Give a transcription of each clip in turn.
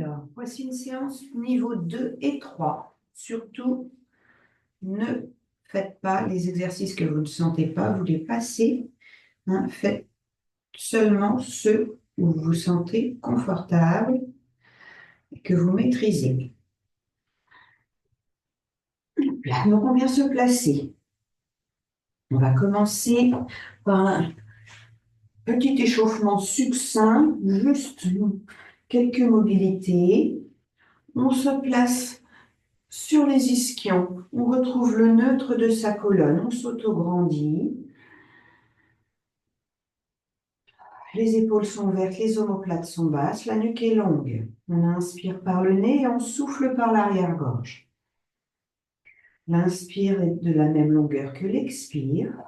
Alors, voici une séance niveau 2 et 3. Surtout, ne faites pas les exercices que vous ne sentez pas, vous les passez. Hein. Faites seulement ceux où vous vous sentez confortable et que vous maîtrisez. Là, donc, on vient se placer. On va commencer par un petit échauffement succinct, juste quelques mobilités. On se place sur les ischions. On retrouve le neutre de sa colonne. On s'autograndit. Les épaules sont ouvertes, les omoplates sont basses, la nuque est longue. On inspire par le nez et on souffle par l'arrière-gorge. L'inspire est de la même longueur que l'expire.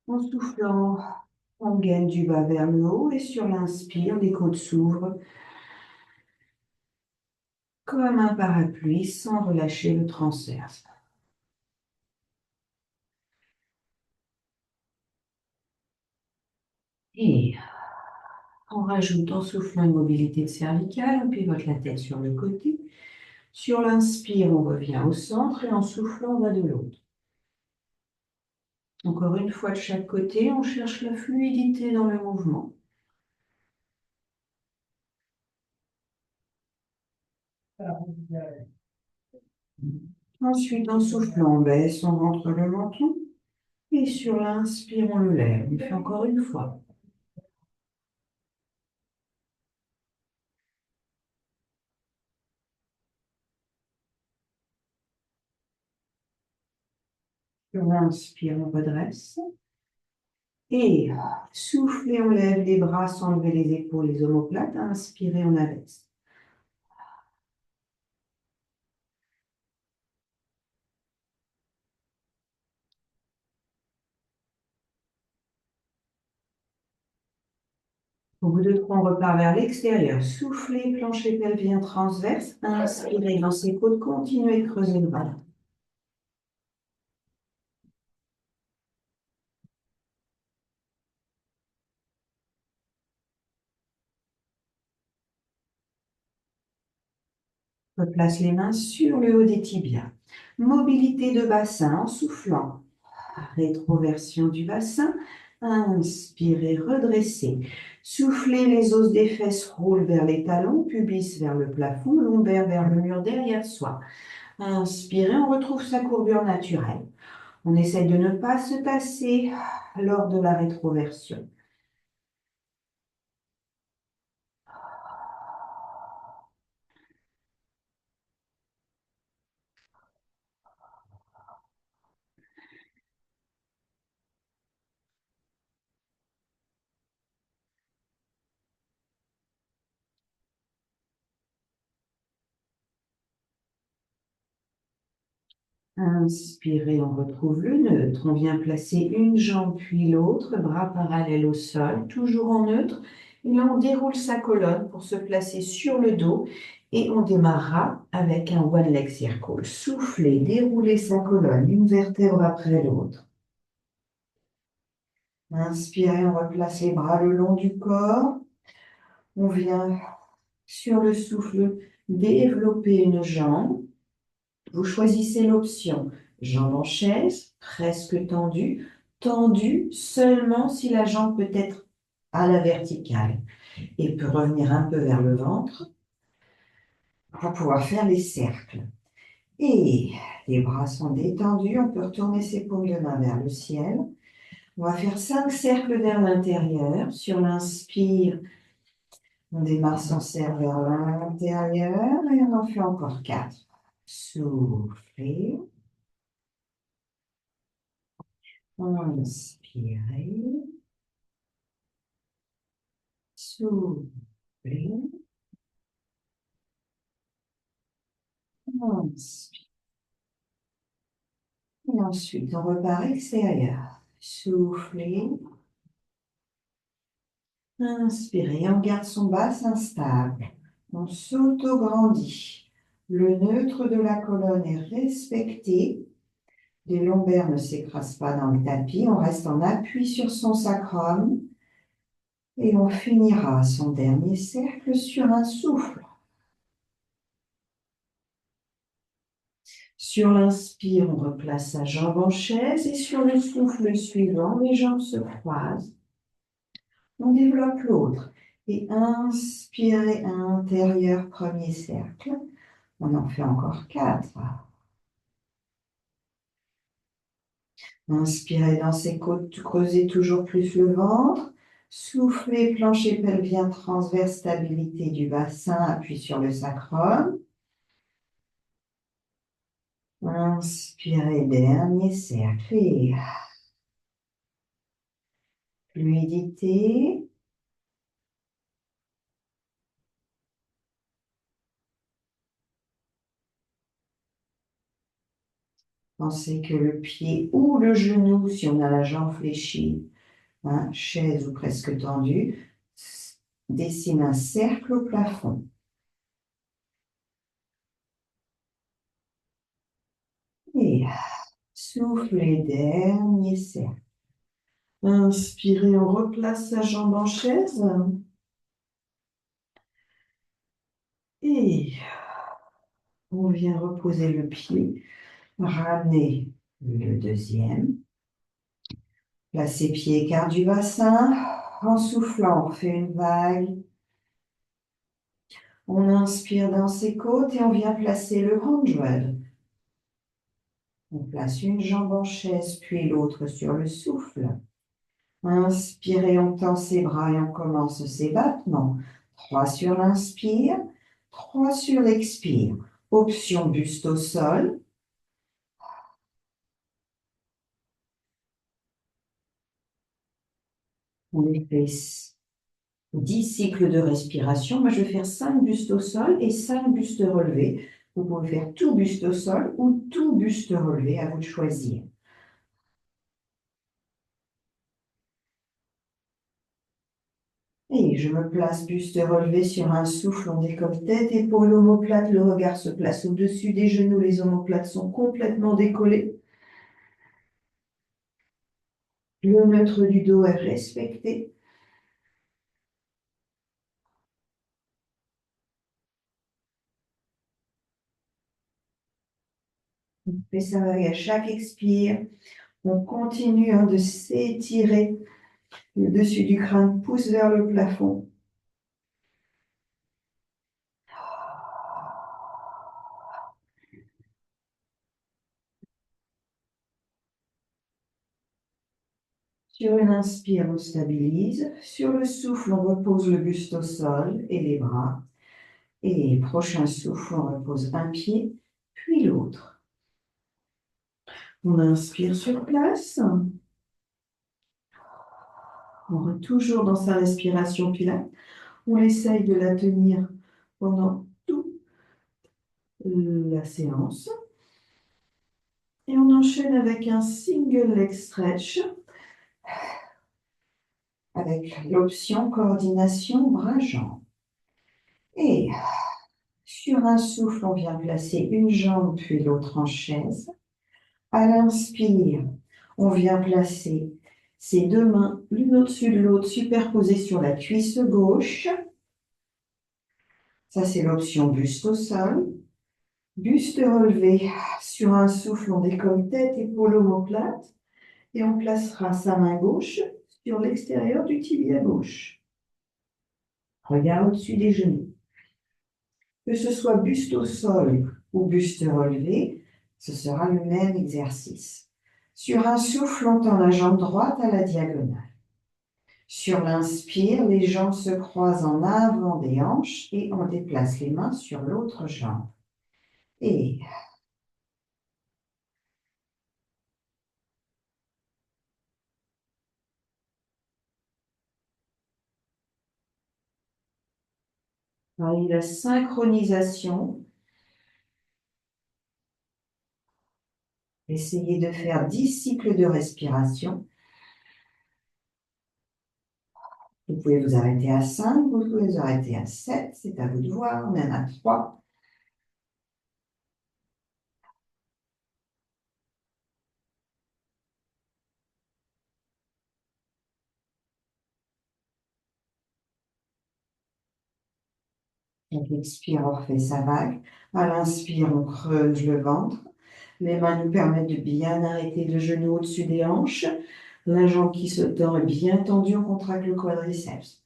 En soufflant, on gaine du bas vers le haut et sur l'inspire, les côtes s'ouvrent comme un parapluie sans relâcher le transverse. Et on rajoute en soufflant une mobilité de cervicale, on pivote la tête sur le côté. Sur l'inspire, on revient au centre et en soufflant, on va de l'autre. Encore une fois de chaque côté, on cherche la fluidité dans le mouvement. Ensuite, en soufflant, on baisse, on rentre le menton. Et sur l'inspire, on le lève. On fait encore une fois. Sur l'inspire, on redresse. Et soufflez, on lève les bras sans lever les épaules, les omoplates. Inspirez, on abaisse. Au bout de 3, on repart vers l'extérieur. Soufflez, plancher pelvien transverse. Inspirez, lancez côte, continuez de creuser le bras. On place les mains sur le haut des tibias. Mobilité de bassin en soufflant. Rétroversion du bassin. Inspirez, redressez. Soufflez, les os des fesses roulent vers les talons, pubis vers le plafond, lombaire vers le mur derrière soi. Inspirez, on retrouve sa courbure naturelle. On essaye de ne pas se tasser lors de la rétroversion. Inspirez, on retrouve le neutre. On vient placer une jambe puis l'autre, bras parallèles au sol, toujours en neutre. Et là, on déroule sa colonne pour se placer sur le dos et on démarrera avec un one leg circle. Soufflez, déroulez sa colonne, une vertèbre après l'autre. Inspirez, on replace les bras le long du corps. On vient sur le souffle développer une jambe. Vous choisissez l'option jambe en chaise, presque tendue, tendue seulement si la jambe peut être à la verticale et peut revenir un peu vers le ventre pour pouvoir faire les cercles. Et les bras sont détendus, on peut retourner ses paumes de main vers le ciel. On va faire 5 cercles vers l'intérieur. Sur l'inspire, on démarre son cercle vers l'intérieur et on en fait encore 4. Soufflez. Inspirez. Soufflez. Inspire. Et ensuite, on repart extérieur. Soufflez. Inspirez. On garde son bassin stable. On s'autograndit. Le neutre de la colonne est respecté. Les lombaires ne s'écrasent pas dans le tapis. On reste en appui sur son sacrum. Et on finira son dernier cercle sur un souffle. Sur l'inspire, on replace sa jambe en chaise et sur le souffle suivant, les jambes se croisent. On développe l'autre. Et inspirez intérieur, premier cercle. On en fait encore 4. Inspirez dans ses côtes, creusez toujours plus le ventre. Soufflez, plancher pelvien transverse, stabilité du bassin, appui sur le sacrum. Inspirez, dernier cercle. Et fluidité. Pensez que le pied ou le genou, si on a la jambe fléchie, hein, chaise ou presque tendue, dessine un cercle au plafond. Et soufflez, dernier cercle. Inspirez, on replace sa jambe en chaise. Et on vient reposer le pied, ramener le deuxième. Placez pied écart du bassin. En soufflant, on fait une vague. On inspire dans ses côtes et on vient placer le 100. On place une jambe en chaise, puis l'autre sur le souffle. Inspirez, on tend ses bras et on commence ses battements. 3 sur l'inspire, 3 sur l'expire. Option buste au sol. On y fait 10 cycles de respiration. Moi, je vais faire 5 bustes au sol et 5 bustes relevés. Vous pouvez faire tout buste au sol ou tout buste relevé, à vous de choisir. Et je me place buste relevé sur un souffle, on décolle tête, épaules, omoplate, le regard se place au-dessus des genoux, les omoplates sont complètement décollées. Le neutre du dos est respecté. On fait ça à chaque expire. On continue de s'étirer. Le dessus du crâne pousse vers le plafond. Sur une inspire, on stabilise. Sur le souffle, on repose le buste au sol et les bras. Et prochain souffle, on repose un pied, puis l'autre. On inspire sur place. On est toujours dans sa respiration pilates. On essaye de la tenir pendant toute la séance. Et on enchaîne avec un single leg stretch avec l'option coordination bras-jambes. Et sur un souffle, on vient placer une jambe puis l'autre en chaise. À l'inspire, on vient placer ses deux mains l'une au-dessus de l'autre superposées sur la cuisse gauche. Ça, c'est l'option buste au sol. Buste relevé. Sur un souffle, on décolle tête, épaules, omoplate. Et on placera sa main gauche sur l'extérieur du tibia gauche. Regard au-dessus des genoux. Que ce soit buste au sol ou buste relevé, ce sera le même exercice. Sur un souffle, on tend la jambe droite à la diagonale. Sur l'inspire, les jambes se croisent en avant des hanches et on déplace les mains sur l'autre jambe. Et la synchronisation. Essayez de faire 10 cycles de respiration. Vous pouvez vous arrêter à 5, vous pouvez vous arrêter à 7, c'est à vous de voir, même à 3. On expire, on refait sa vague. À l'inspire, on creuse le ventre. Les mains nous permettent de bien arrêter le genou au-dessus des hanches. La jambe qui se tend est bien tendue, on contracte le quadriceps.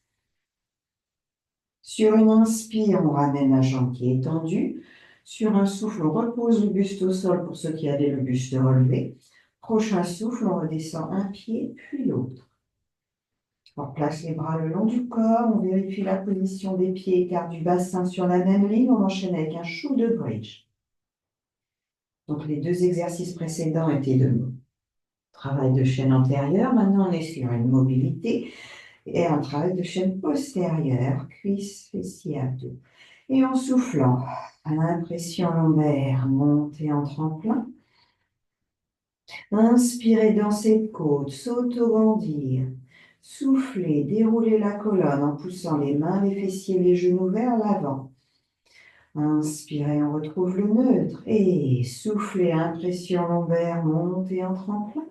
Sur une inspire, on ramène la jambe qui est tendue. Sur un souffle, on repose le buste au sol pour ceux qui avaient le buste relevé. Prochain souffle, on redescend un pied, puis l'autre. On place les bras le long du corps, on vérifie la position des pieds, écart du bassin sur la même ligne, on enchaîne avec un shoulder bridge. Donc les deux exercices précédents étaient de travail de chaîne antérieure, maintenant on est sur une mobilité et un travail de chaîne postérieure, cuisse, fessier, abdos. Et en soufflant, à l'impression lombaire, montez en tremplin. Inspirez dans ses côtes, s'auto-grandir. Soufflez, déroulez la colonne en poussant les mains, les fessiers, les genoux vers l'avant. Inspirez, on retrouve le neutre. Et soufflez, impression lombaire, montez en tremplin.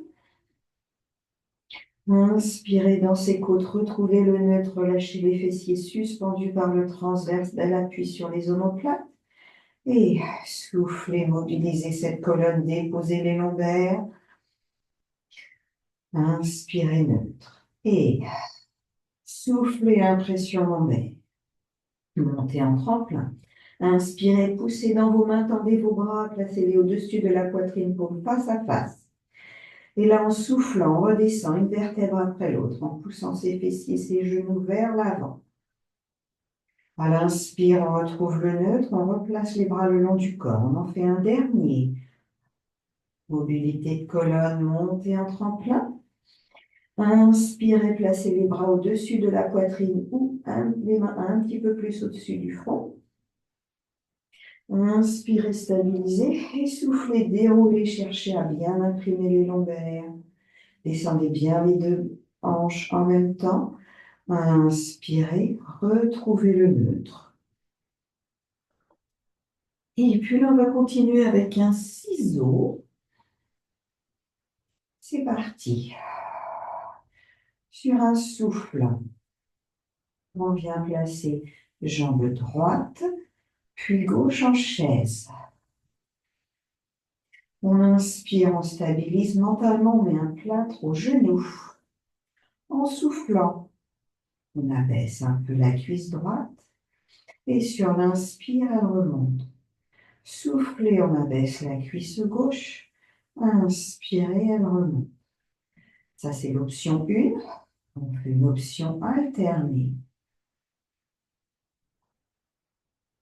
Inspirez dans ses côtes, retrouvez le neutre, relâchez les fessiers suspendus par le transverse, bel appui sur les omoplates. Et soufflez, mobilisez cette colonne, déposez les lombaires. Inspirez neutre. Et soufflez, impression lombaire. Montez en tremplin. Inspirez, poussez dans vos mains, tendez vos bras, placez-les au-dessus de la poitrine pour face à face. Et là, en soufflant, on redescend une vertèbre après l'autre, en poussant ses fessiers, ses genoux vers l'avant. À l'inspire, on retrouve le neutre, on replace les bras le long du corps. On en fait un dernier. Mobilité de colonne, montez en tremplin. Inspirez, placez les bras au-dessus de la poitrine ou les mains un petit peu plus au-dessus du front. Inspirez, stabilisez et soufflez, déroulez, cherchez à bien imprimer les lombaires. Descendez bien les deux hanches en même temps. Inspirez, retrouvez le neutre. Et puis là, on va continuer avec un ciseau. C'est parti. Sur un souffle, on vient placer jambe droite, puis gauche en chaise. On inspire, on stabilise mentalement, on met un plâtre au genou. En soufflant, on abaisse un peu la cuisse droite et sur l'inspire, elle remonte. Soufflez, on abaisse la cuisse gauche. Inspirez, elle remonte. Ça, c'est l'option 1. On fait une option alternée.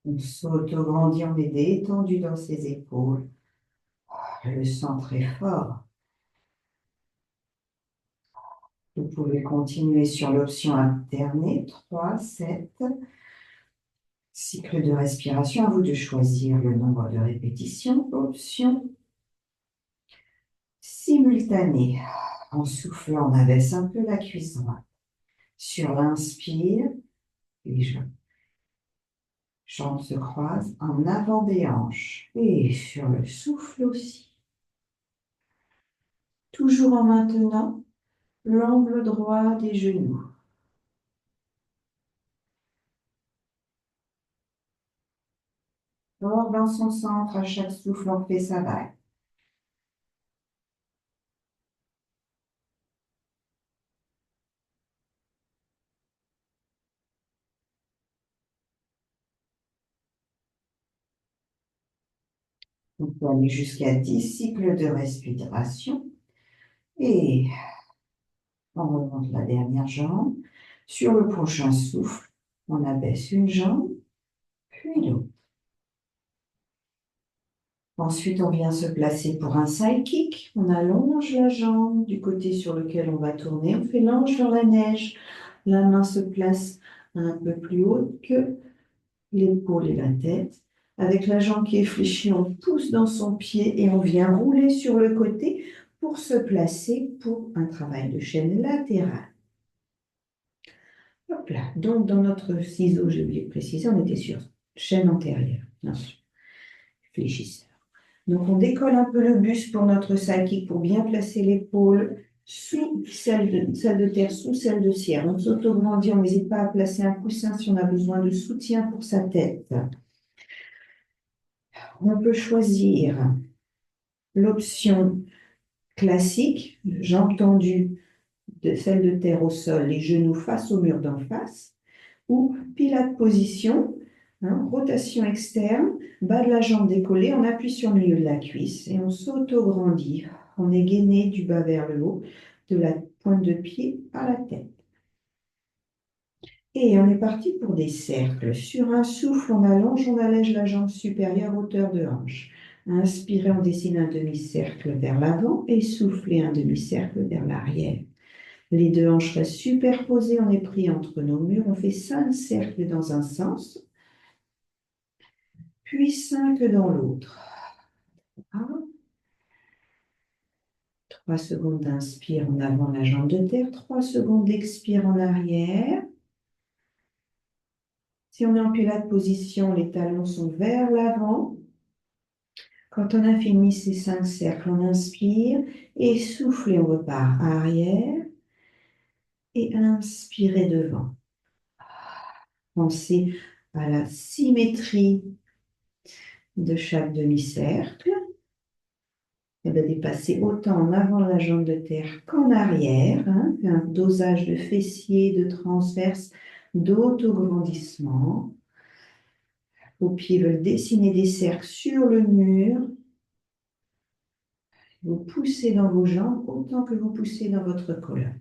On s'auto-grandit, on est détendu dans ses épaules. Le centre est fort. Vous pouvez continuer sur l'option alternée. 3, 7. Cycle de respiration, à vous de choisir le nombre de répétitions. Option simultanée. En soufflant, on abaisse un peu la cuisse droite. Sur l'inspire, les jambes se croisent en avant des hanches. Et sur le souffle aussi. Toujours en maintenant l'angle droit des genoux. Hors dans son centre, à chaque souffle, on fait sa vague. On peut aller jusqu'à 10 cycles de respiration. Et on remonte la dernière jambe. Sur le prochain souffle, on abaisse une jambe, puis l'autre. Ensuite, on vient se placer pour un side kick. On allonge la jambe du côté sur lequel on va tourner. On fait l'ange dans la neige. La main se place un peu plus haute que l'épaule et la tête. Avec la jambe qui est fléchie, on pousse dans son pied et on vient rouler sur le côté pour se placer pour un travail de chaîne latérale. Hop là. Donc, dans notre ciseau, j'ai oublié de préciser, on était sur chaîne antérieure, bien sûr, fléchisseur. Donc, on décolle un peu le buste pour notre side kick pour bien placer l'épaule sous celle de terre, sous celle de cierre. On s'autograndit, on n'hésite pas à placer un coussin si on a besoin de soutien pour sa tête. On peut choisir l'option classique, jambes tendues, celle de terre au sol, les genoux face au mur d'en face, ou pilates position, rotation externe, bas de la jambe décollée, on appuie sur le milieu de la cuisse et on s'auto-grandit. On est gainé du bas vers le haut, de la pointe de pied à la tête. Et on est parti pour des cercles. Sur un souffle, on allonge, on allège la jambe supérieure, hauteur de hanche. Inspirez, on dessine un demi-cercle vers l'avant et soufflez un demi-cercle vers l'arrière. Les deux hanches restent superposées, on est pris entre nos murs. On fait 5 cercles dans un sens, puis 5 dans l'autre. 3 secondes d'inspire en avant la jambe de terre, 3 secondes d'expire en arrière. Si on est en pilates position, les talons sont vers l'avant. Quand on a fini ces 5 cercles, on inspire et soufflez, on repart arrière et inspirez devant. Pensez à la symétrie de chaque demi-cercle. Et de dépasser autant en avant la jambe de terre qu'en arrière. Un dosage de fessier, de transverse, d'autograndissement. Vos pieds veulent dessiner des cercles sur le mur. Vous poussez dans vos jambes autant que vous poussez dans votre colonne.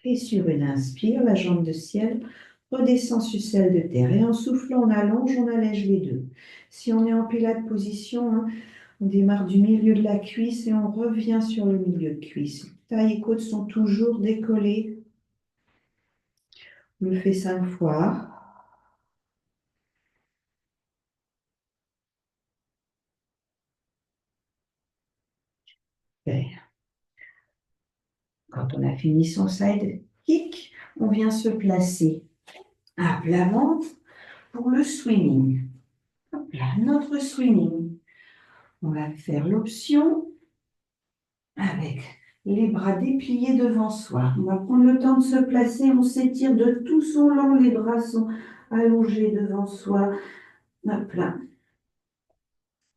Et sur une inspire, la jambe de ciel redescend sur celle de terre. Et en soufflant, on allonge, on allège les deux. Si on est en pilates position, on démarre du milieu de la cuisse et on revient sur le milieu de cuisse. Taille et côtes sont toujours décollées. On le fait 5 fois. Quand on a fini son side kick, on vient se placer à plat ventre pour le swimming. Hop là, notre swimming. On va faire l'option avec les bras dépliés devant soi. On va prendre le temps de se placer. On s'étire de tout son long. Les bras sont allongés devant soi. Hop là.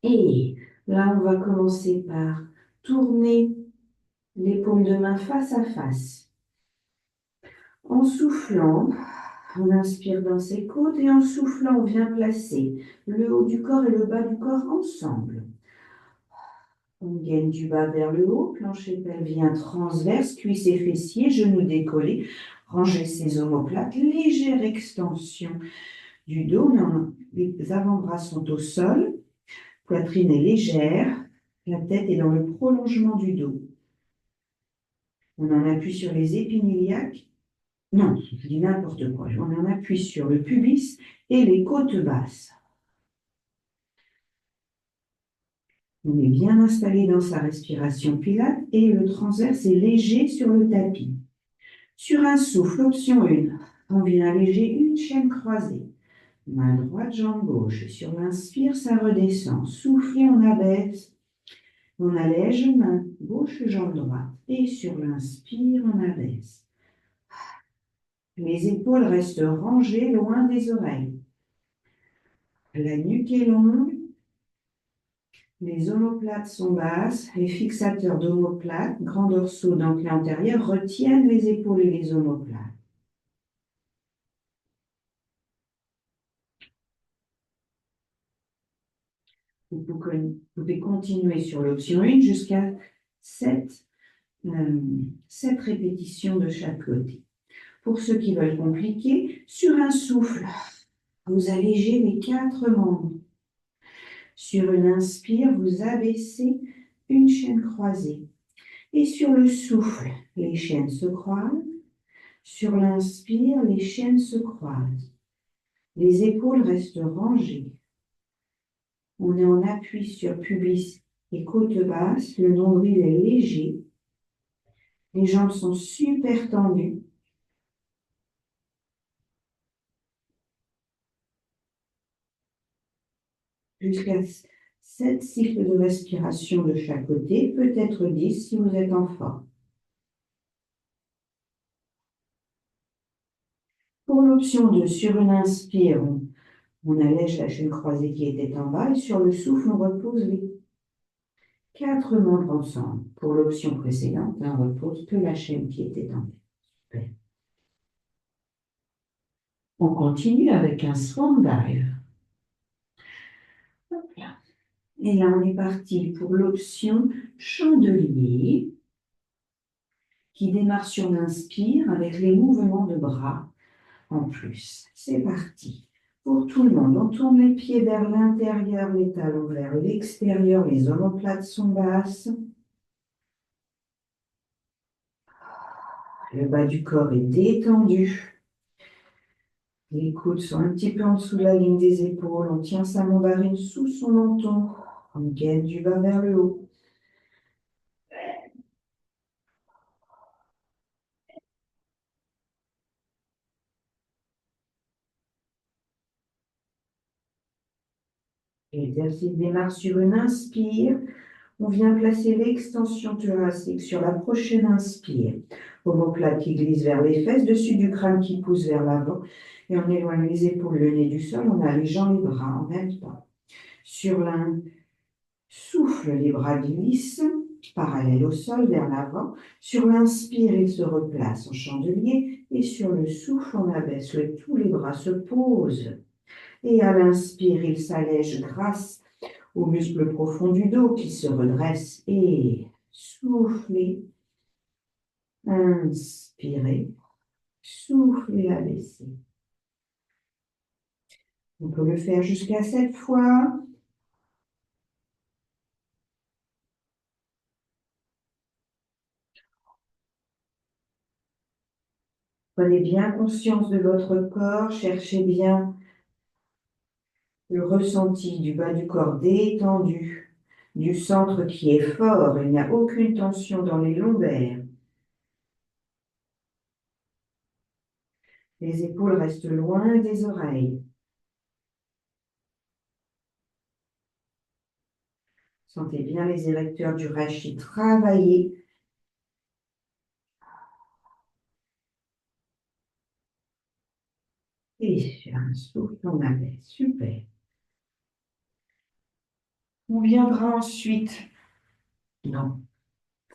Et là, on va commencer par tourner les paumes de main face à face. En soufflant, on inspire dans ses côtes et en soufflant, on vient placer le haut du corps et le bas du corps ensemble. On gaine du bas vers le haut, plancher pelvien transverse, cuisses et fessiers, genoux décollés. Rangez ses omoplates, légère extension du dos. Les avant-bras sont au sol, poitrine est légère, la tête est dans le prolongement du dos. On en appuie sur les épines iliaques. Non, je dis n'importe quoi. On en appuie sur le pubis et les côtes basses. On est bien installé dans sa respiration pilate et le transverse est léger sur le tapis. Sur un souffle, option 1, on vient alléger une chaîne croisée. Main droite, jambe gauche. Sur l'inspire, ça redescend. Soufflez, on abaisse. On allège, main gauche, jambe droite. Et sur l'inspire, on abaisse. Les épaules restent rangées loin des oreilles. La nuque est longue. Les omoplates sont basses. Les fixateurs d'omoplates, grand dorsaux dentelé antérieur, retiennent les épaules et les omoplates. Vous pouvez continuer sur l'option 1 jusqu'à 7 répétitions de chaque côté. Pour ceux qui veulent compliquer, sur un souffle, vous allégez les 4 membres. Sur une inspire, vous abaissez une chaîne croisée. Et sur le souffle, les chaînes se croisent. Sur l'inspire, les chaînes se croisent. Les épaules restent rangées. On est en appui sur pubis et côte basse. Le nombril est léger. Les jambes sont super tendues. Jusqu'à 7 cycles de respiration de chaque côté, peut-être 10 si vous êtes en forme. Pour l'option 2, sur une inspire, on allège la chaîne croisée qui était en bas et sur le souffle, on repose les 4 membres ensemble. Pour l'option précédente, on repose que la chaîne qui était en bas. Super. On continue avec un swan dive. Hop là. Et là, on est parti pour l'option chandelier qui démarre sur l'inspire avec les mouvements de bras en plus. C'est parti. Pour tout le monde, on tourne les pieds vers l'intérieur, les talons vers l'extérieur, les omoplates sont basses. Le bas du corps est détendu. Les coudes sont un petit peu en dessous de la ligne des épaules. On tient sa mandarine sous son menton. On gaine du bas vers le haut. L'exercice démarre sur une inspire. On vient placer l'extension thoracique sur la prochaine inspire. Omoplate qui glisse vers les fesses, dessus du crâne qui pousse vers l'avant. Et on éloigne les épaules, le nez du sol, en allégeant les bras en même temps. Sur souffle, les bras glissent, parallèles au sol, vers l'avant. Sur l'inspire, ils se replacent en chandelier. Et sur le souffle, on abaisse le tout, les bras se posent. Et à l'inspire, ils s'allègent grâce aux muscles profonds du dos qui se redressent. Et soufflez, inspirez, soufflez, abaissez. On peut le faire jusqu'à 7 fois. Prenez bien conscience de votre corps, cherchez bien le ressenti du bas du corps détendu, du centre qui est fort, il n'y a aucune tension dans les lombaires. Les épaules restent loin des oreilles. Sentez bien les érecteurs du rachis travailler. Et sur un souffle, on abaisse. Super. On viendra ensuite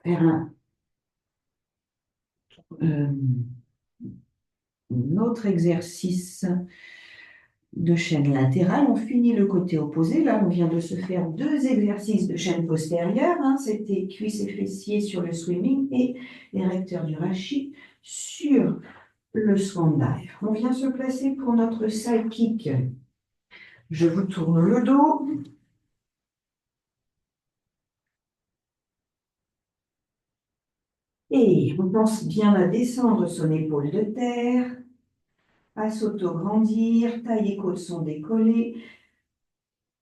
faire un autre exercice de chaîne latérale. On finit le côté opposé. Là, on vient de se faire 2 exercices de chaîne postérieure. C'était cuisses et fessiers sur le swimming et érecteur du rachis sur le swan dive. On vient se placer pour notre side kick. Je vous tourne le dos. Et on pense bien à descendre son épaule de terre, à s'auto-grandir, taille et côtes sont décollées,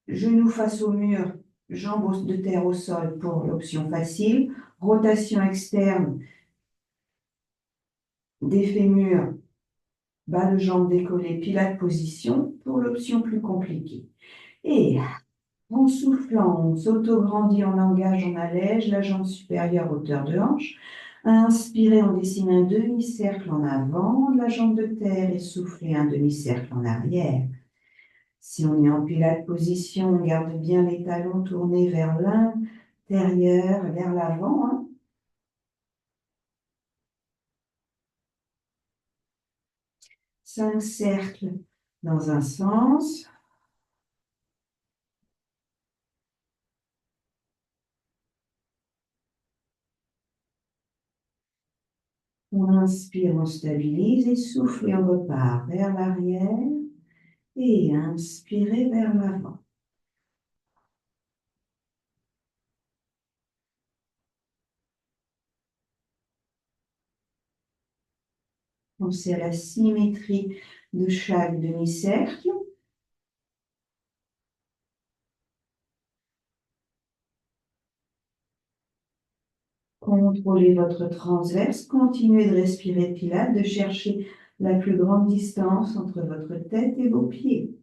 genoux face au mur, jambes de terre au sol pour l'option facile, rotation externe des fémurs, bas de jambes décollées, pilates position pour l'option plus compliquée. Et en soufflant, on s'auto-grandit, on engage, on allège la jambe supérieure hauteur de hanche. Inspirez, on dessine un demi-cercle en avant de la jambe de terre et soufflez un demi-cercle en arrière. Si on est en pilates position, on garde bien les talons tournés vers l'intérieur, vers l'avant. 5 cercles dans un sens. On inspire, on stabilise et souffle et on repart vers l'arrière et inspirez vers l'avant. Pensez à la symétrie de chaque demi-cercle. Contrôlez votre transverse, continuez de respirer pilates, de chercher la plus grande distance entre votre tête et vos pieds.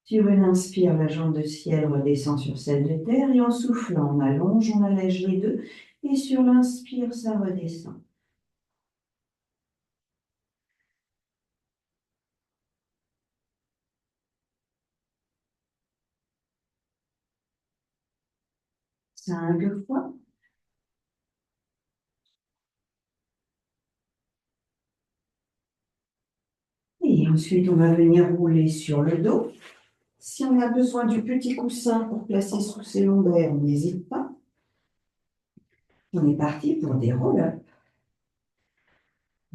Sur une inspire, la jambe de ciel redescend sur celle de terre et en soufflant, on allonge, on allège les deux. Et sur l'inspire, ça redescend. Cinq fois. Et ensuite, on va venir rouler sur le dos. Si on a besoin du petit coussin pour placer sous ses lombaires, on n'hésite pas. On est parti pour des roll-ups.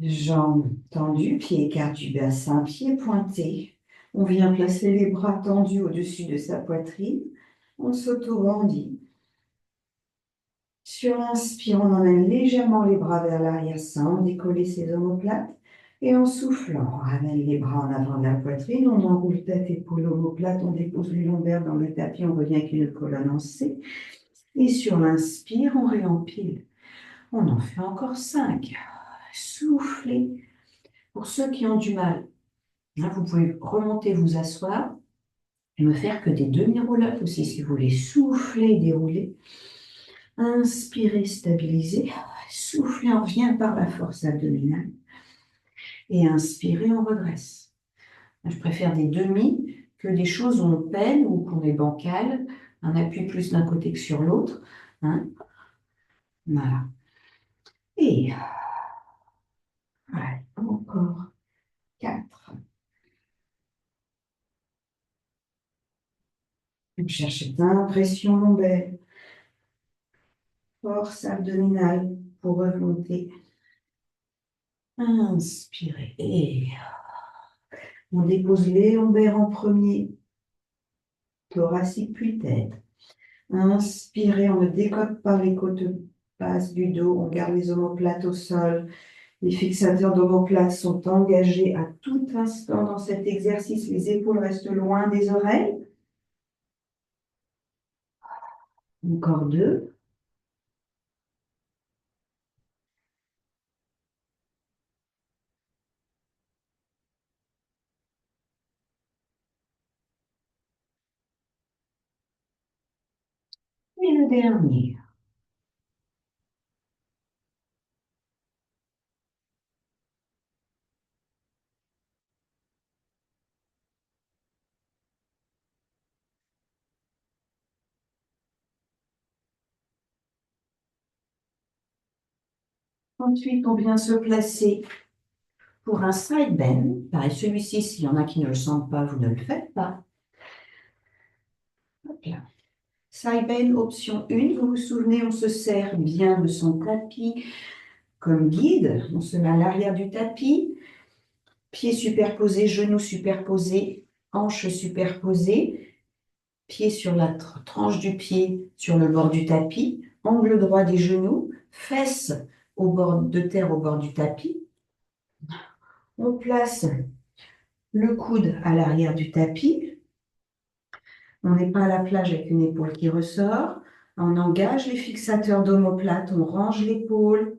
Jambes tendues, pieds écartés du bassin, pieds pointés. On vient placer les bras tendus au-dessus de sa poitrine. On s'auto-rendit. Sur l'inspire, on emmène légèrement les bras vers l'arrière sans décoller ses omoplates. Et en soufflant, on ramène les bras en avant de la poitrine, on enroule tête, épaules, omoplate, on dépose les lombaires dans le tapis, on revient avec une colonne en C. Et sur l'inspire, on réempile. On en fait encore 5. Soufflez. Pour ceux qui ont du mal, hein, vous pouvez remonter, vous asseoir et me faire que des demi-roll-ups aussi si vous voulez. Souffler, dérouler. Inspirez, stabiliser. Soufflez, on revient par la force abdominale. Et inspirez, on redresse. Je préfère des demi que des choses où on peine ou qu'on est bancal. On appuie plus d'un côté que sur l'autre. Hein. Voilà. Et voilà, encore 4. Cherchez impression lombaire, force abdominale pour remonter. Inspirez. Et on dépose les lombaires en premier, thoracique puis tête. Inspirez, on ne décote pas les côtes basses du dos, on garde les omoplates au sol. Les fixateurs d'omoplate sont engagés à tout instant dans cet exercice. Les épaules restent loin des oreilles. Encore 2. Et le dernier. Ensuite, on vient se placer pour un side bend. Pareil, celui-ci, s'il y en a qui ne le sentent pas, vous ne le faites pas. Hop là. Side bend, option 1. Vous vous souvenez, on se sert bien de son tapis comme guide. On se met à l'arrière du tapis. Pieds superposés, genoux superposés, hanches superposées. Pied sur la tranche du pied sur le bord du tapis. Angle droit des genoux. Fesses au bord de terre au bord du tapis. On place le coude à l'arrière du tapis. On n'est pas à la plage avec une épaule qui ressort. On engage les fixateurs d'omoplate. On range l'épaule.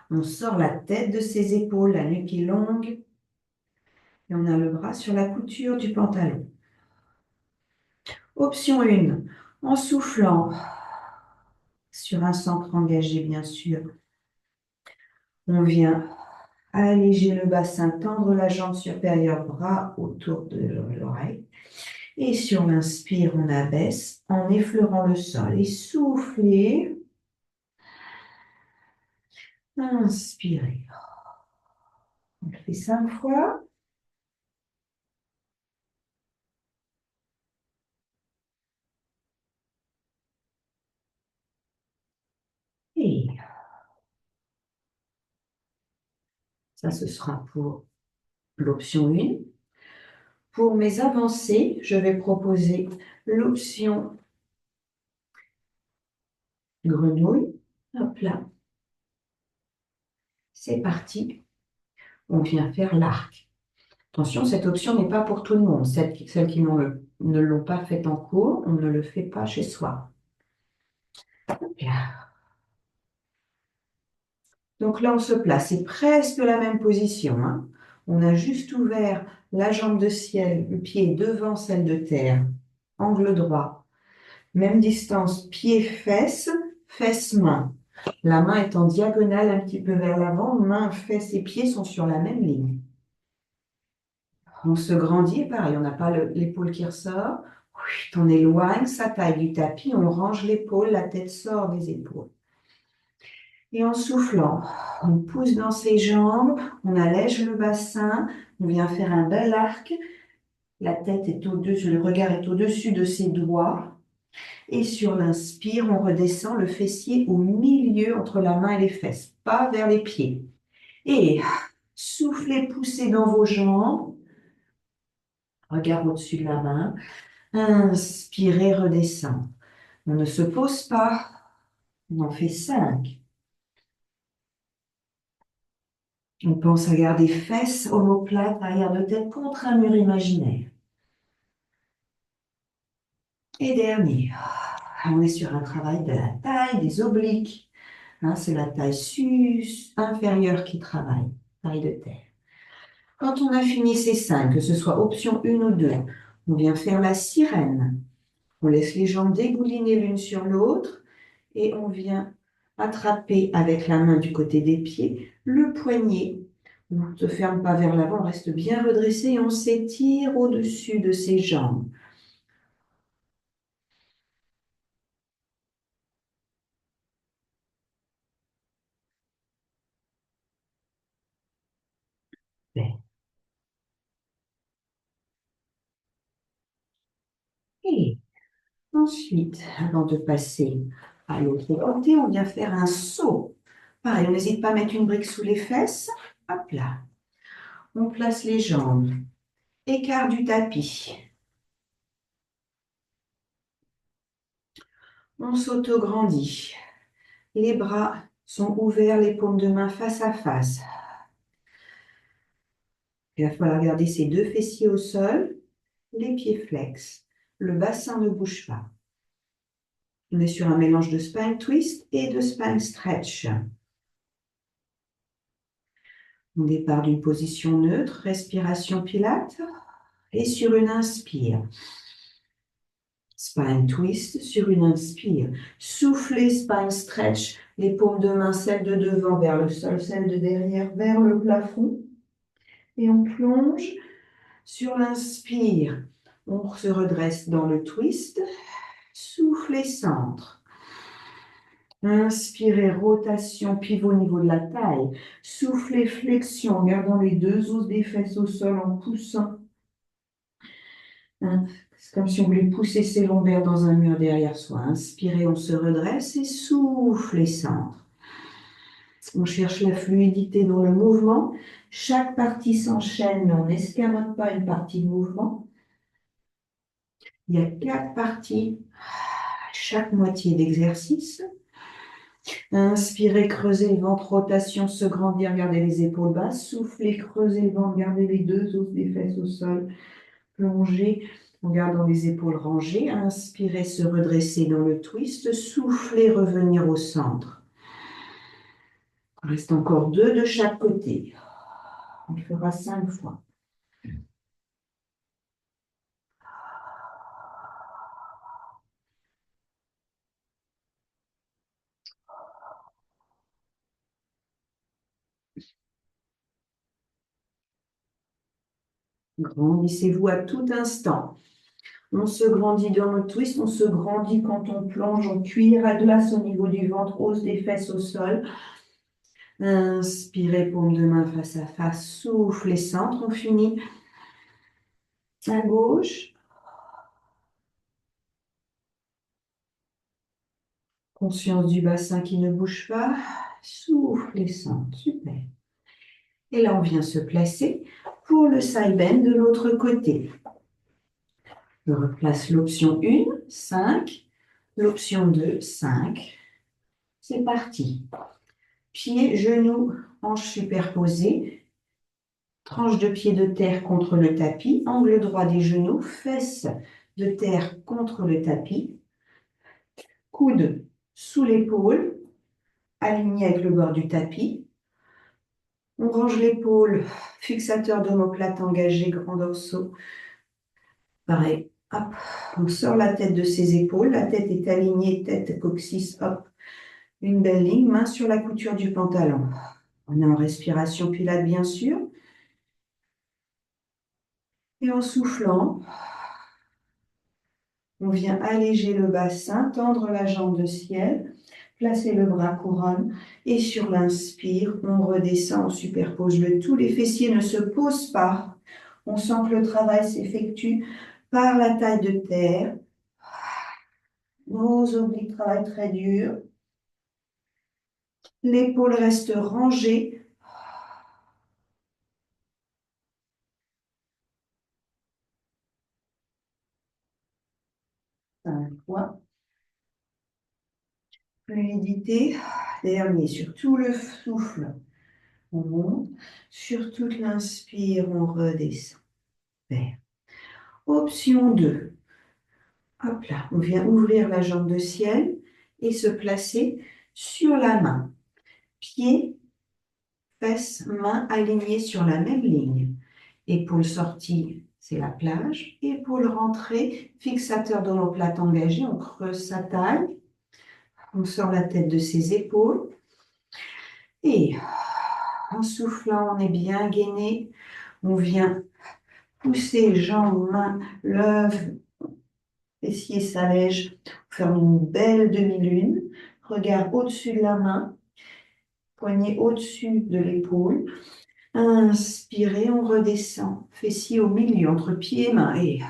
On sort la tête de ses épaules. La nuque est longue. Et on a le bras sur la couture du pantalon. Option 1. En soufflant sur un centre engagé, bien sûr, on vient alléger le bassin, tendre la jambe supérieure, bras autour de l'oreille. Et sur l'inspire, on abaisse en effleurant le sol. Et soufflez. Inspirez. On le fait 5 fois. Et ça, ce sera pour l'option 1. Pour mes avancées, je vais proposer l'option grenouille. Hop là. C'est parti. On vient faire l'arc. Attention, cette option n'est pas pour tout le monde. Celles qui ne l'ont pas fait en cours, on ne le fait pas chez soi. Là. Donc là, on se place. C'est presque la même position. Hein. On a juste ouvert la jambe de ciel, le pied devant celle de terre, angle droit. Même distance, pied-fesse, fesse-main. La main est en diagonale un petit peu vers l'avant, main, fesses et pieds sont sur la même ligne. On se grandit, pareil, on n'a pas l'épaule qui ressort. On éloigne sa taille du tapis, on range l'épaule, la tête sort des épaules. Et en soufflant, on pousse dans ses jambes, on allège le bassin, on vient faire un bel arc. La tête est au-dessus, le regard est au-dessus de ses doigts. Et sur l'inspire, on redescend le fessier au milieu entre la main et les fesses, pas vers les pieds. Et soufflez, poussez dans vos jambes. Regard au-dessus de la main. Inspirez, redescend. On ne se pose pas. On en fait 5. On pense à garder fesses, omoplate, arrière de tête contre un mur imaginaire. Et dernier. On est sur un travail de la taille, des obliques. C'est la taille inférieure qui travaille, taille de terre. Quand on a fini ces 5, que ce soit option 1 ou 2, on vient faire la sirène. On laisse les jambes dégouliner l'une sur l'autre et on vient attraper avec la main du côté des pieds le poignet. On ne se ferme pas vers l'avant, on reste bien redressé et on s'étire au-dessus de ses jambes. Et ensuite, avant de passer à l'autre côté, on vient faire un saut. Pareil, on n'hésite pas à mettre une brique sous les fesses. Hop là. On place les jambes. Écart du tapis. On s'auto-grandit. Les bras sont ouverts, les paumes de main face à face. Il va falloir garder ses 2 fessiers au sol, les pieds flex. Le bassin ne bouge pas. On est sur un mélange de spine twist et de spine stretch. On départ d'une position neutre, respiration pilate, et sur une inspire. Spine twist sur une inspire. Soufflez, spine stretch, les paumes de main, celle de devant vers le sol, celle de derrière vers le plafond. Et on plonge sur l'inspire. On se redresse dans le twist. Soufflez, centre. Inspirez, rotation, pivot au niveau de la taille. Soufflez, flexion, en gardant les 2 os des fesses au sol en poussant. C'est comme si on voulait pousser ses lombaires dans un mur derrière soi. Inspirez, on se redresse et soufflez, centre. On cherche la fluidité dans le mouvement. Chaque partie s'enchaîne, mais on n'escamote pas une partie de mouvement. Il y a 4 parties à chaque moitié d'exercice. Inspirez, creusez le ventre, rotation, se grandir, gardez les épaules basses. Soufflez, creusez le ventre, gardez les 2 os des fesses au sol. Plongez en gardant les épaules rangées. Inspirez, se redresser dans le twist. Soufflez, revenir au centre. Il reste encore 2 de chaque côté. On le fera 5 fois. Grandissez-vous à tout instant. On se grandit dans le twist, on se grandit quand on plonge en cuillère à glace au niveau du ventre, hausse des fesses au sol. Inspirez, paume de main face à face, soufflez, centre. On finit à gauche. Conscience du bassin qui ne bouge pas. Soufflez, centre. Super. Et là, on vient se placer pour le side bend de l'autre côté. Je replace l'option 1, 5. L'option 2, 5. C'est parti. Pieds, genoux, hanches superposées. Tranche de pied de terre contre le tapis. Angle droit des genoux. Fesses de terre contre le tapis. Coude sous l'épaule. Aligné avec le bord du tapis. On range l'épaule, fixateur d'omoplate engagé, grand dorsaux. Pareil, hop, on sort la tête de ses épaules, la tête est alignée, tête, coccyx, hop, une belle ligne, main sur la couture du pantalon. On est en respiration pilates, bien sûr. Et en soufflant, on vient alléger le bassin, tendre la jambe de ciel, placer le bras couronne et sur l'inspire, on redescend, on superpose le tout. Les fessiers ne se posent pas. On sent que le travail s'effectue par la taille de terre. Nos obliques travaillent très dur. L'épaule reste rangée. 5 fois. Fluidité. Dernier, sur tout le souffle, on monte. Sur toute l'inspire, on redescend. Vers. Option 2. Hop là, on vient ouvrir la jambe de ciel et se placer sur la main. Pied, fesses, main alignée sur la même ligne. Épaule sortie, c'est la plage. Épaule rentrée, fixateur d'omoplate engagé, on creuse sa taille. On sort la tête de ses épaules. Et en soufflant, on est bien gainé. On vient pousser jambes, mains, lèvres, fessiers s'allègent. Faire une belle demi-lune. Regard au-dessus de la main. Poignet au-dessus de l'épaule. Inspirez, on redescend. Fessiers au milieu, entre pieds et mains. Et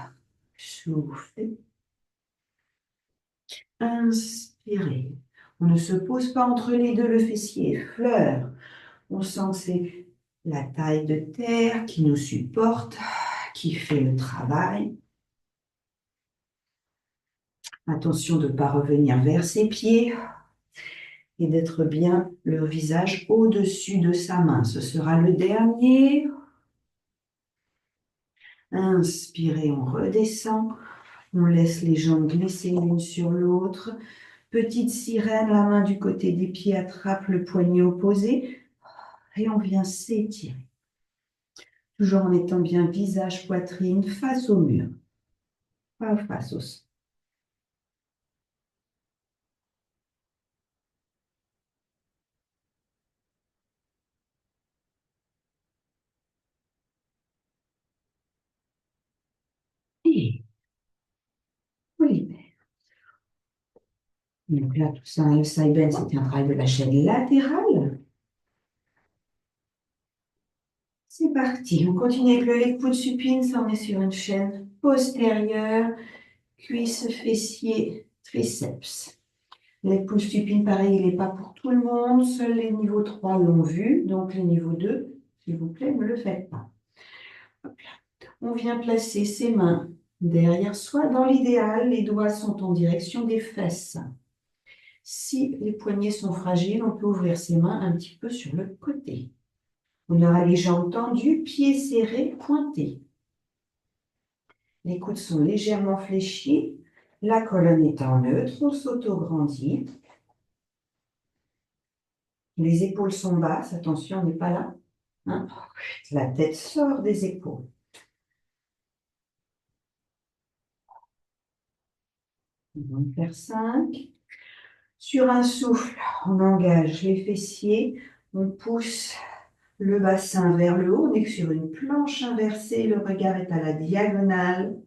soufflez. Inspirez. On ne se pose pas entre les deux, le fessier effleure. On sent que c'est la taille de terre qui nous supporte, qui fait le travail. Attention de ne pas revenir vers ses pieds et d'être bien le visage au-dessus de sa main. Ce sera le dernier. Inspirez, on redescend. On laisse les jambes glisser l'une sur l'autre. Petite sirène, la main du côté des pieds attrape le poignet opposé et on vient s'étirer. Toujours en étant bien visage, poitrine, face au mur, pas face au sol. Et on libère. Donc là, tout ça, le side bend, c'était un travail de la chaîne latérale. C'est parti. On continue avec le leg pull supine. Ça, on est sur une chaîne postérieure. Cuisse, fessier, triceps. Leg pull supine, pareil, il n'est pas pour tout le monde. Seuls les niveaux 3 l'ont vu. Donc, les niveaux 2, s'il vous plaît, ne le faites pas. Hop là. On vient placer ses mains derrière soi. Dans l'idéal, les doigts sont en direction des fesses. Si les poignets sont fragiles, on peut ouvrir ses mains un petit peu sur le côté. On aura les jambes tendues, pieds serrés, pointés. Les coudes sont légèrement fléchis. La colonne est en neutre, on s'auto-grandit. Les épaules sont basses, attention, on n'est pas là. Hein. La tête sort des épaules. On va en faire 5. Sur un souffle, on engage les fessiers, on pousse le bassin vers le haut, on est sur une planche inversée, le regard est à la diagonale.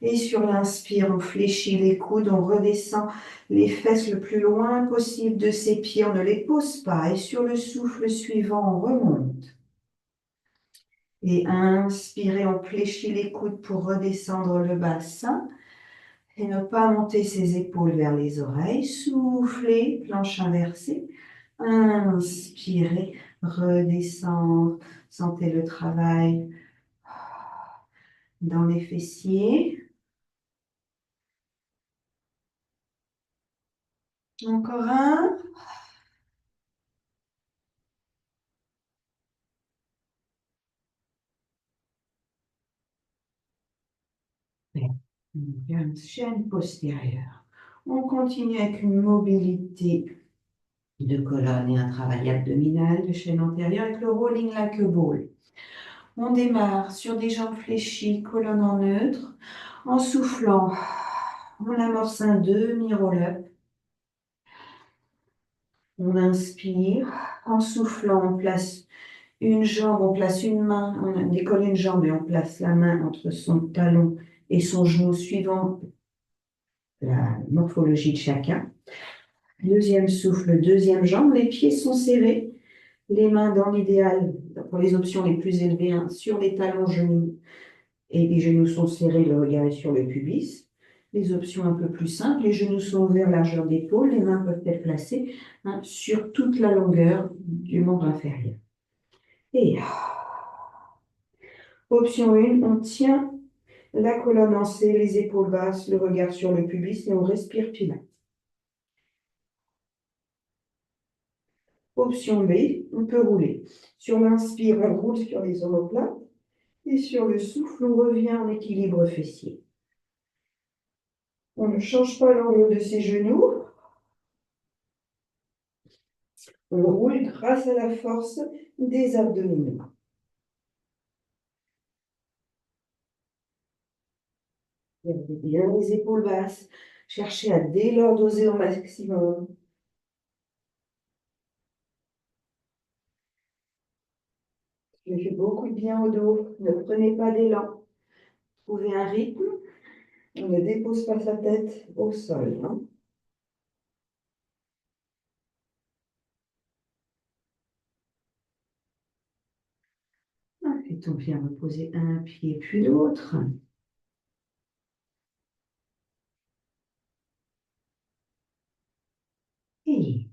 Et sur l'inspire, on fléchit les coudes, on redescend les fesses le plus loin possible de ses pieds, on ne les pose pas. Et sur le souffle suivant, on remonte. Et inspirez, on fléchit les coudes pour redescendre le bassin et ne pas monter ses épaules vers les oreilles. Soufflez, planche inversée. Inspirez, redescendre. Sentez le travail dans les fessiers. Encore un. Une chaîne postérieure. On continue avec une mobilité de colonne et un travail abdominal de chaîne antérieure avec le rolling like a ball. On démarre sur des jambes fléchies, colonne en neutre. En soufflant, on amorce un demi-roll-up. On inspire. En soufflant, on place une jambe, on place une main, on décolle une jambe et on place la main entre son talon et son genou suivant la morphologie de chacun. Deuxième souffle, deuxième jambe, les pieds sont serrés, les mains dans l'idéal, pour les options les plus élevées, hein, sur les talons genoux et les genoux sont serrés, le regard est sur le pubis. Les options un peu plus simples, les genoux sont ouverts, largeur d'épaule, les mains peuvent être placées hein, sur toute la longueur du membre inférieur. Et option 1, on tient la colonne en C, les épaules basses, le regard sur le pubis et on respire pilates. Option B, on peut rouler. Sur l'inspire, on roule sur les omoplates et sur le souffle, on revient en équilibre fessier. On ne change pas l'angle de ses genoux. On roule grâce à la force des abdominaux. Gardez bien les épaules basses. Cherchez à délordoser au maximum. Je fais beaucoup de bien au dos. Ne prenez pas d'élan. Trouvez un rythme. On ne dépose pas sa tête au sol. Hein. Fait-on bien reposer un pied puis l'autre. Et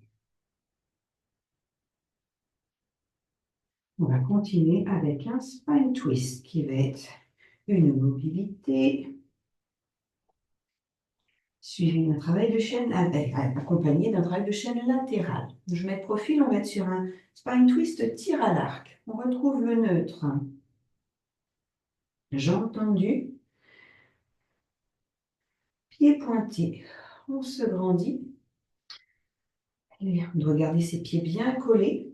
on va continuer avec un spine twist qui va être une mobilité suivi d'un travail de chaîne accompagné d'un travail de chaîne latérale. Je mets de profil, on va être sur un spine twist tir à l'arc. On retrouve le neutre. Jambes tendues, pieds pointés. On se grandit. Et on doit garder ses pieds bien collés.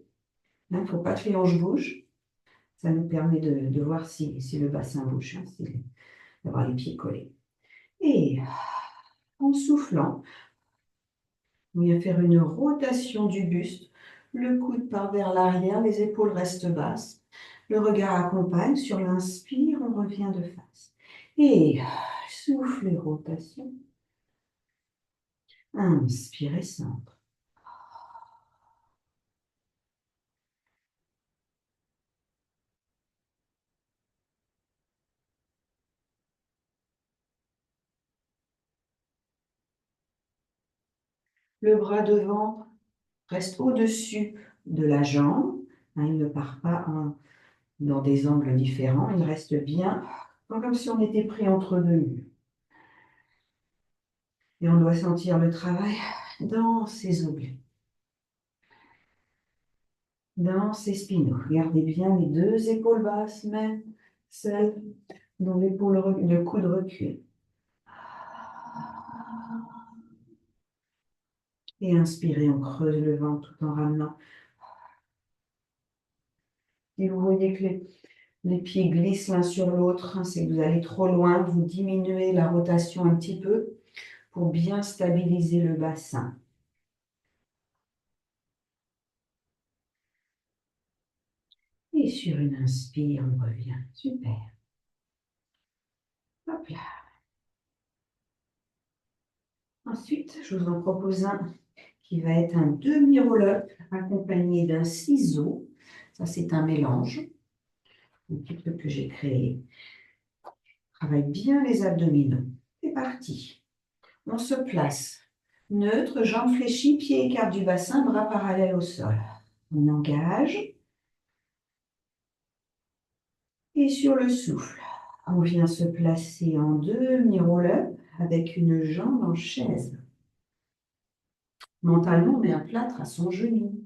Il ne faut pas que les hanches bougent. Ça nous permet de voir si le bassin bouge, hein, d'avoir les pieds collés. Et en soufflant, on vient faire une rotation du buste. Le coude part vers l'arrière, les épaules restent basses. Le regard accompagne. Sur l'inspire, on revient de face. Et souffle et rotation. Inspire et centre. Le bras devant reste au-dessus de la jambe. Hein, il ne part pas dans des angles différents. Il reste bien, comme si on était pris entre deux murs. Et on doit sentir le travail dans ses obliques, dans ses spinaux. Gardez bien les deux épaules basses, même celle dont le coude recule. Et inspirez, on creuse le ventre tout en ramenant. Si vous voyez que les pieds glissent l'un sur l'autre, hein, c'est que vous allez trop loin, vous diminuez la rotation un petit peu pour bien stabiliser le bassin. Et sur une inspire, on revient. Super. Hop là. Ensuite, je vous en propose un qui va être un demi-roll-up accompagné d'un ciseau. Ça, c'est un mélange, un petit truc que j'ai créé. Travaille bien les abdominaux. C'est parti. On se place. Neutre, jambes fléchies, pieds écarts du bassin, bras parallèles au sol. On engage. Et sur le souffle, on vient se placer en demi-roll-up avec une jambe en chaise. Mentalement, on met un plâtre à son genou.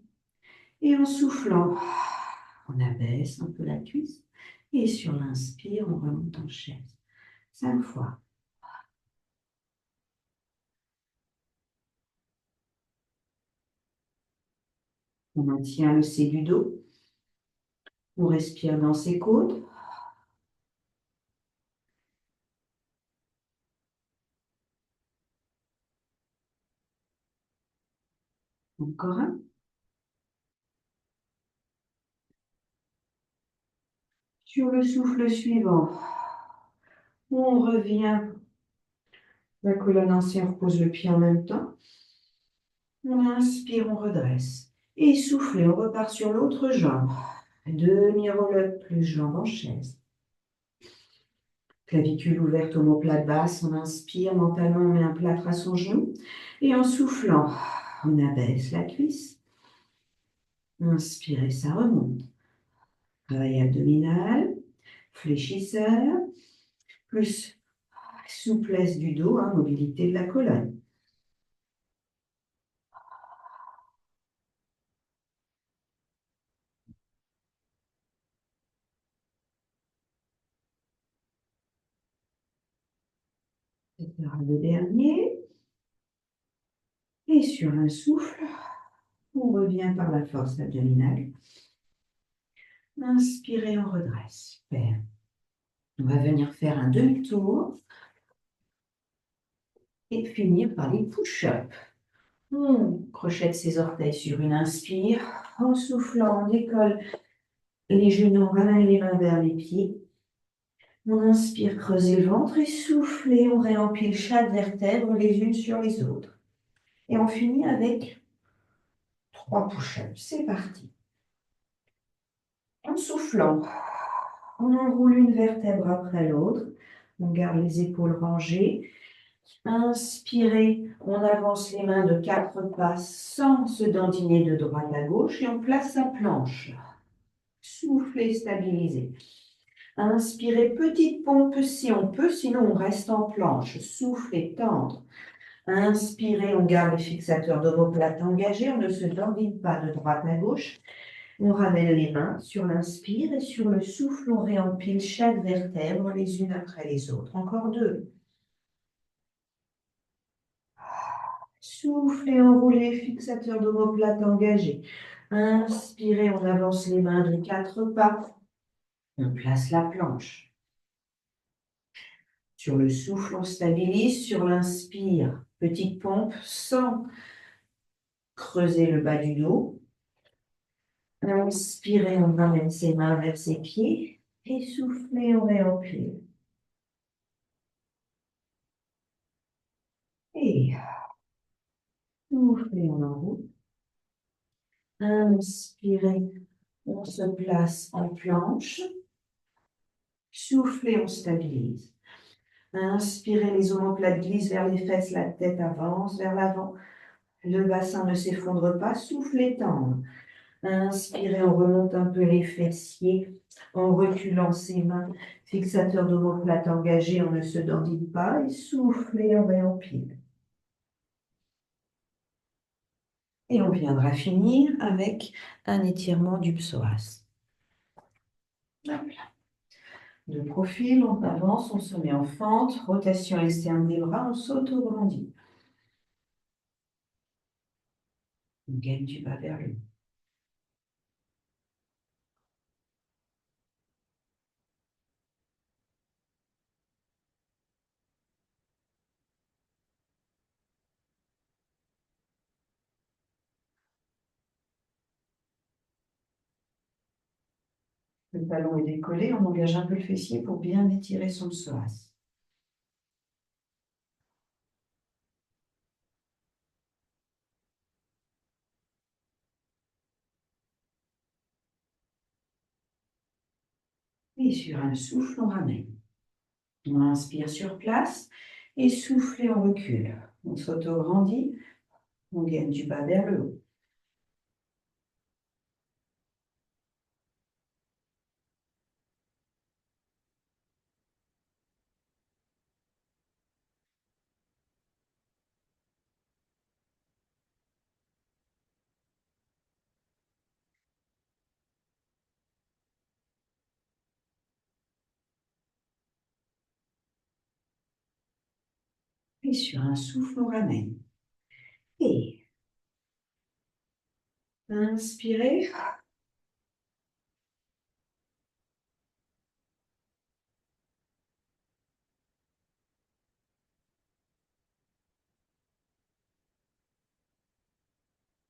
Et en soufflant, on abaisse un peu la cuisse. Et sur l'inspire, on remonte en chaise. 5 fois. On maintient le C du dos. On respire dans ses côtes. Encore un. Sur le souffle suivant, on revient. La colonne ancienne, on repose le pied en même temps. On inspire, on redresse. Et soufflez, on repart sur l'autre jambe. Demi-roll-up plus jambe en chaise. Clavicule ouverte, omoplate basse. On inspire, mentalement, on met un plâtre à son genou. Et en soufflant, on abaisse la cuisse. Inspirez, ça remonte. Travail abdominal, fléchisseur, plus souplesse du dos, hein, mobilité de la colonne. Ce sera le dernier. Et sur un souffle, on revient par la force abdominale. Inspirez, on redresse. Super. On va venir faire un demi-tour et finir par les push-ups. On crochette ses orteils sur une inspire. En soufflant, on décolle les genoux, on ramène les mains vers les pieds. On inspire, creusez le ventre et soufflez. On réempile chaque vertèbre les unes sur les autres. Et on finit avec 3 push-ups. C'est parti. En soufflant, on enroule une vertèbre après l'autre. On garde les épaules rangées. Inspirez, on avance les mains de 4 pas sans se dandiner de droite à gauche et on place sa planche. Soufflez, stabilisez. Inspirez, petite pompe si on peut, sinon on reste en planche. Soufflez, tendre. Inspirez, on garde les fixateurs d'omoplate engagés, on ne se dandine pas de droite à gauche. On ramène les mains sur l'inspire et sur le souffle, on réempile chaque vertèbre les unes après les autres. Encore 2. Soufflez, enroulez, fixateur d'omoplate engagé. Inspirez, on avance les mains de 4 pas. On place la planche. Sur le souffle, on stabilise. Sur l'inspire, petite pompe sans creuser le bas du dos. Inspirez, on ramène ses mains vers ses pieds. Et soufflez, on réempile. Et soufflez, on enroule. Inspirez, on se place en planche. Soufflez, on stabilise. Inspirez, les omoplates glissent vers les fesses, la tête avance vers l'avant. Le bassin ne s'effondre pas, soufflez, tendre. Inspirez, on remonte un peu les fessiers en reculant ses mains. Fixateur d'omoplate engagé, on ne se dandine pas. Et soufflez, on réempile. Et on viendra finir avec un étirement du psoas. Voilà. De profil, on avance, on se met en fente, rotation externe des bras, on s'auto-grandit. On gagne du bas vers le haut. Le talon est décollé, on engage un peu le fessier pour bien étirer son psoas. Et sur un souffle, on ramène. On inspire sur place et souffle et on recule. On s'auto-grandit, on gagne du bas vers le haut. Et sur un souffle, on ramène. Et Inspirez.